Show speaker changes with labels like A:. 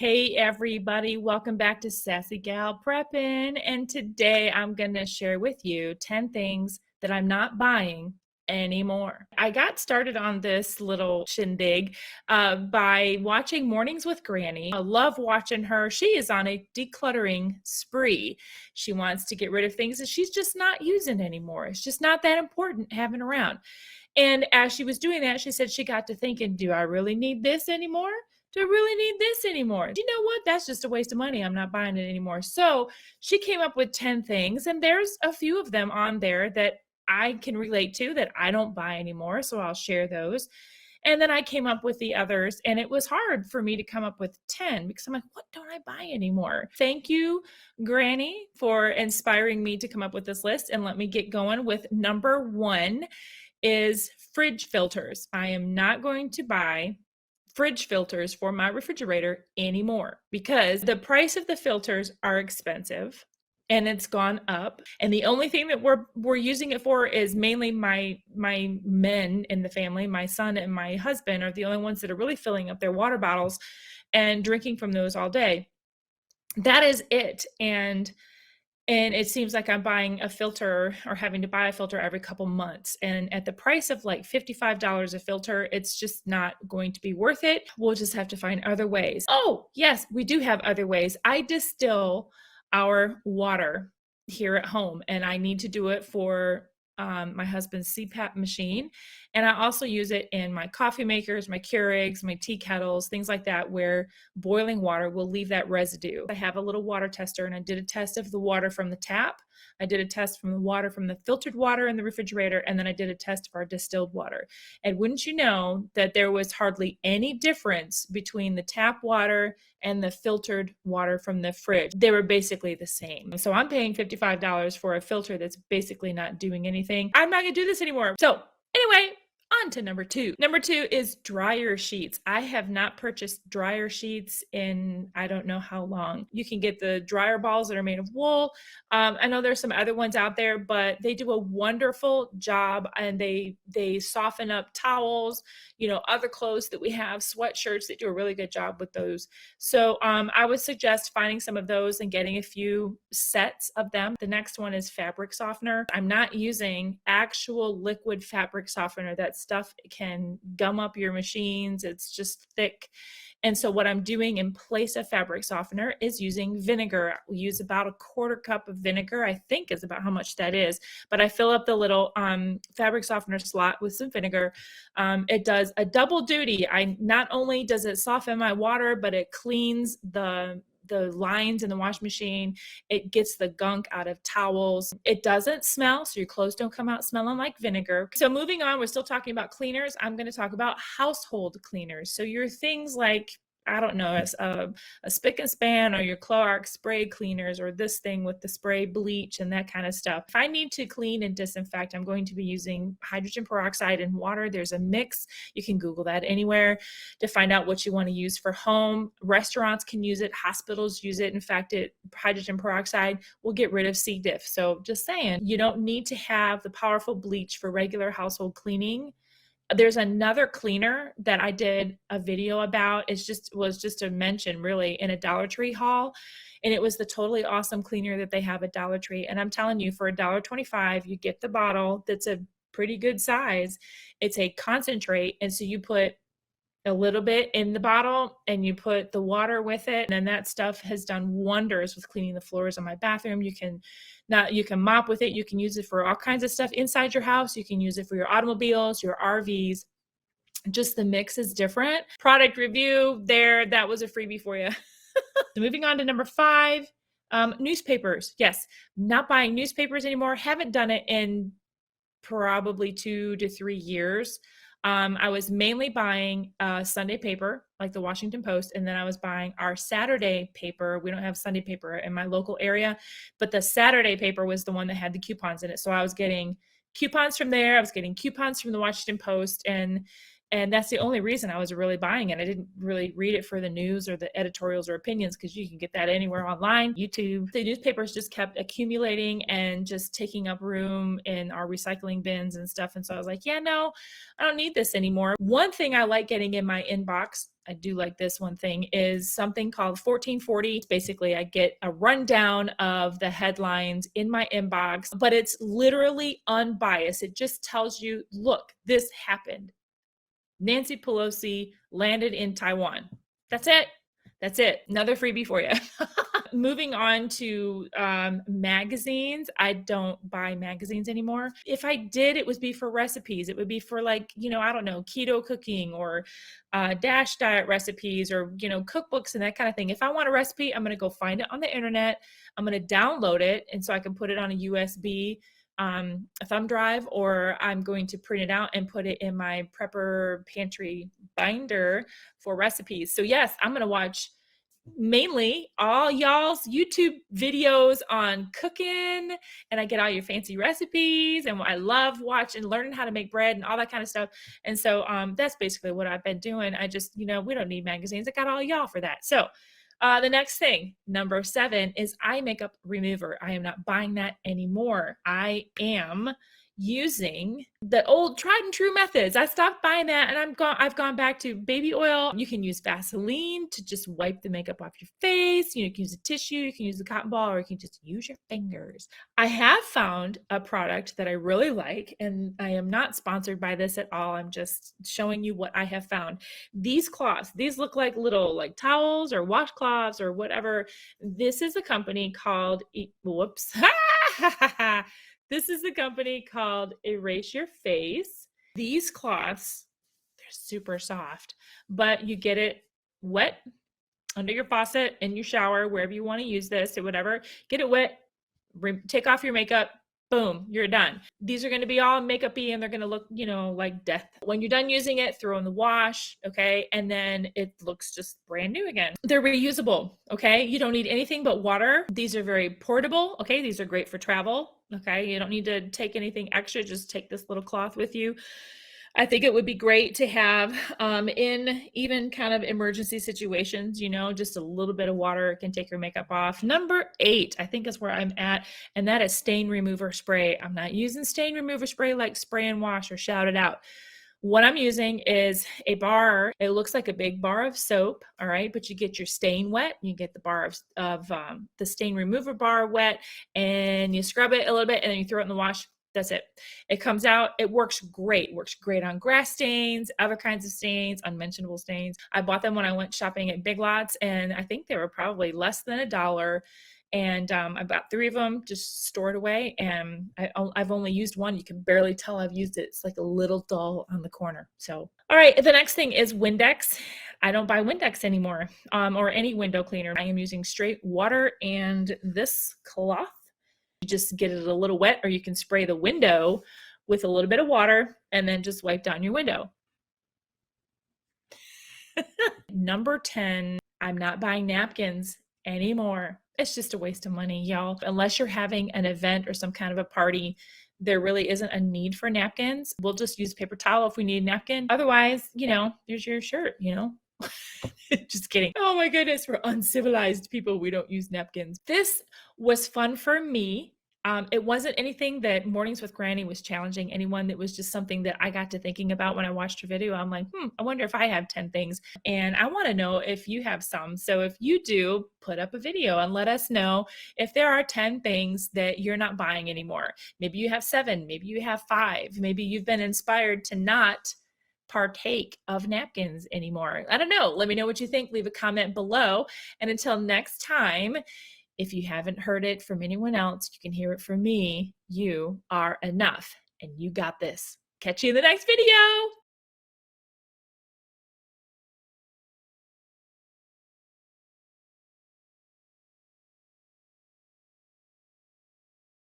A: Hey everybody, welcome back to Sassy Gal Preppin', and today I'm going to share with you 10 things that I'm not buying anymore. I got started on this little shindig by watching Mornings with Granny. I love watching her. She is on a decluttering spree. She wants to get rid of things that she's just not using anymore. It's just not that important having around. And as she was doing that, she said she got to thinking, do I really need this anymore? Do I really need this anymore? You know what? That's just a waste of money. I'm not buying it anymore. So she came up with 10 things, and there's a few of them on there that I can relate to that I don't buy anymore. So I'll share those. And then I came up with the others, and it was hard for me to come up with 10 because I'm like, what don't I buy anymore? Thank you, Granny, for inspiring me to come up with this list. And let me get going with number 1 is fridge filters. I am not going to buy fridge filters for my refrigerator anymore because the price of the filters are expensive and it's gone up. And the only thing that we're using it for is mainly my men in the family. My son and my husband are the only ones that are really filling up their water bottles and drinking from those all day. That is it. And it seems like I'm buying a filter or having to buy a filter every couple months. And at the price of like $55 a filter, it's just not going to be worth it. We'll just have to find other ways. Oh, yes, we do have other ways. I distill our water here at home, and I need to do it for my husband's CPAP machine. And I also use it in my coffee makers, my Keurigs, my tea kettles, things like that, where boiling water will leave that residue. I have a little water tester, and I did a test of the water from the tap. I did a test from the water from the filtered water in the refrigerator, and then I did a test of our distilled water. And wouldn't you know that there was hardly any difference between the tap water and the filtered water from the fridge. They were basically the same. So I'm paying $55 for a filter that's basically not doing anything. I'm not gonna do this anymore. So anyway, on to number 2. Number 2 is dryer sheets. I have not purchased dryer sheets in I don't know how long. You can get the dryer balls that are made of wool. I know there's some other ones out there, but they do a wonderful job, and they soften up towels, other clothes that we have, sweatshirts. They do a really good job with those. So I would suggest finding some of those and getting a few sets of them. The next one is fabric softener. I'm not using actual liquid fabric softener. That stuff can gum up your machines. It's just thick. And so what I'm doing in place of fabric softener is using vinegar. We use about a 1/4 cup of vinegar, I think is about how much that is. But I fill up the little fabric softener slot with some vinegar. It does a double duty. Not only does it soften my water, but it cleans the lines in the wash machine. It gets the gunk out of towels. It doesn't smell, so your clothes don't come out smelling like vinegar. So moving on, we're still talking about cleaners. I'm going to talk about household cleaners. So your things like, I don't know, a spick and span or your Clorox spray cleaners, or this thing with the spray bleach and that kind of stuff. If I need to clean and disinfect, I'm going to be using hydrogen peroxide and water. There's a mix. You can Google that anywhere to find out what you want to use for home. Restaurants can use it. Hospitals use it. In fact, hydrogen peroxide will get rid of C. diff. So just saying, you don't need to have the powerful bleach for regular household cleaning. There's another cleaner that I did a video about. Was just a mention really in a Dollar Tree haul. And it was the totally awesome cleaner that they have at Dollar Tree. And I'm telling you, for $1.25, you get the bottle that's a pretty good size. It's a concentrate. And so you put a little bit in the bottle and you put the water with it. And that stuff has done wonders with cleaning the floors in my bathroom. You can mop with it. You can use it for all kinds of stuff inside your house. You can use it for your automobiles, your RVs. Just the mix is different. Product review there. That was a freebie for you. So moving on to number 5, newspapers. Yes, not buying newspapers anymore. Haven't done it in probably 2 to 3 years. I was mainly buying Sunday paper, like the Washington Post, and then I was buying our Saturday paper. We don't have Sunday paper in my local area, but the Saturday paper was the one that had the coupons in it. So I was getting coupons from there. I was getting coupons from the Washington Post, and that's the only reason I was really buying it. I didn't really read it for the news or the editorials or opinions, because you can get that anywhere online, YouTube. The newspapers just kept accumulating and just taking up room in our recycling bins and stuff. And so I was like, yeah, no, I don't need this anymore. One thing I like getting in my inbox, I do like this one thing, is something called 1440. Basically, I get a rundown of the headlines in my inbox, but it's literally unbiased. It just tells you, look, this happened. Nancy Pelosi landed in Taiwan. That's it. That's it. Another freebie for you. Moving on to magazines. I don't buy magazines anymore. If I did, it would be for recipes. It would be for, like, I don't know, keto cooking or DASH diet recipes, or, cookbooks and that kind of thing. If I want a recipe, I'm going to go find it on the internet. I'm going to download it, and so I can put it on a USB a thumb drive, or I'm going to print it out and put it in my prepper pantry binder for recipes. So yes, I'm going to watch mainly all y'all's YouTube videos on cooking, and I get all your fancy recipes, and I love watching, learning how to make bread and all that kind of stuff. And so that's basically what I've been doing. I just, we don't need magazines. I got all y'all for that. So the next thing, number 7, is eye makeup remover. I am not buying that anymore. I am using the old tried and true methods. I stopped buying that, and I've gone back to baby oil. You can use Vaseline to just wipe the makeup off your face. You can use a tissue, you can use a cotton ball, or you can just use your fingers. I have found a product that I really like, and I am not sponsored by this at all. I'm just showing you what I have found. These cloths, these look like little towels or washcloths or whatever. This is a company called whoops. This is a company called Erase Your Face. These cloths, they're super soft, but you get it wet under your faucet, in your shower, wherever you want to use this or whatever. Get it wet, take off your makeup, boom, you're done. These are going to be all makeup-y, and they're going to look, like death. When you're done using it, throw in the wash, okay? And then it looks just brand new again. They're reusable, okay? You don't need anything but water. These are very portable, okay? These are great for travel, okay? You don't need to take anything extra. Just take this little cloth with you. I think it would be great to have in even kind of emergency situations, just a little bit of water can take your makeup off. Number 8, I think, is where I'm at, and that is stain remover spray. I'm not using stain remover spray like Spray and Wash or Shout It Out. What I'm using is a bar. It looks like a big bar of soap, all right? But you get your stain wet. You get the bar of the stain remover bar wet, and you scrub it a little bit, and then you throw it in the wash. That's it. It comes out. It works great. Works great on grass stains, other kinds of stains, unmentionable stains. I bought them when I went shopping at Big Lots, and I think they were probably less than $1. And I bought 3 of them, just stored away. And I've only used one. You can barely tell I've used it. It's like a little dull on the corner. So, all right. The next thing is Windex. I don't buy Windex anymore, or any window cleaner. I am using straight water and this cloth. You just get it a little wet, or you can spray the window with a little bit of water and then just wipe down your window. Number 10, I'm not buying napkins anymore. It's just a waste of money, y'all. Unless you're having an event or some kind of a party, there really isn't a need for napkins. We'll just use paper towel if we need a napkin. Otherwise, there's your shirt, Just kidding. Oh my goodness, we're uncivilized people. We don't use napkins. This was fun for me. It wasn't anything that Mornings with Granny was challenging anyone. That was just something that I got to thinking about when I watched her video. I'm like, I wonder if I have 10 things. And I want to know if you have some. So if you do, put up a video and let us know if there are 10 things that you're not buying anymore. Maybe you have 7, maybe you have 5, maybe you've been inspired to not partake of napkins anymore. I don't know. Let me know what you think. Leave a comment below. And until next time, if you haven't heard it from anyone else, you can hear it from me. You are enough, and you got this. Catch you in the next video.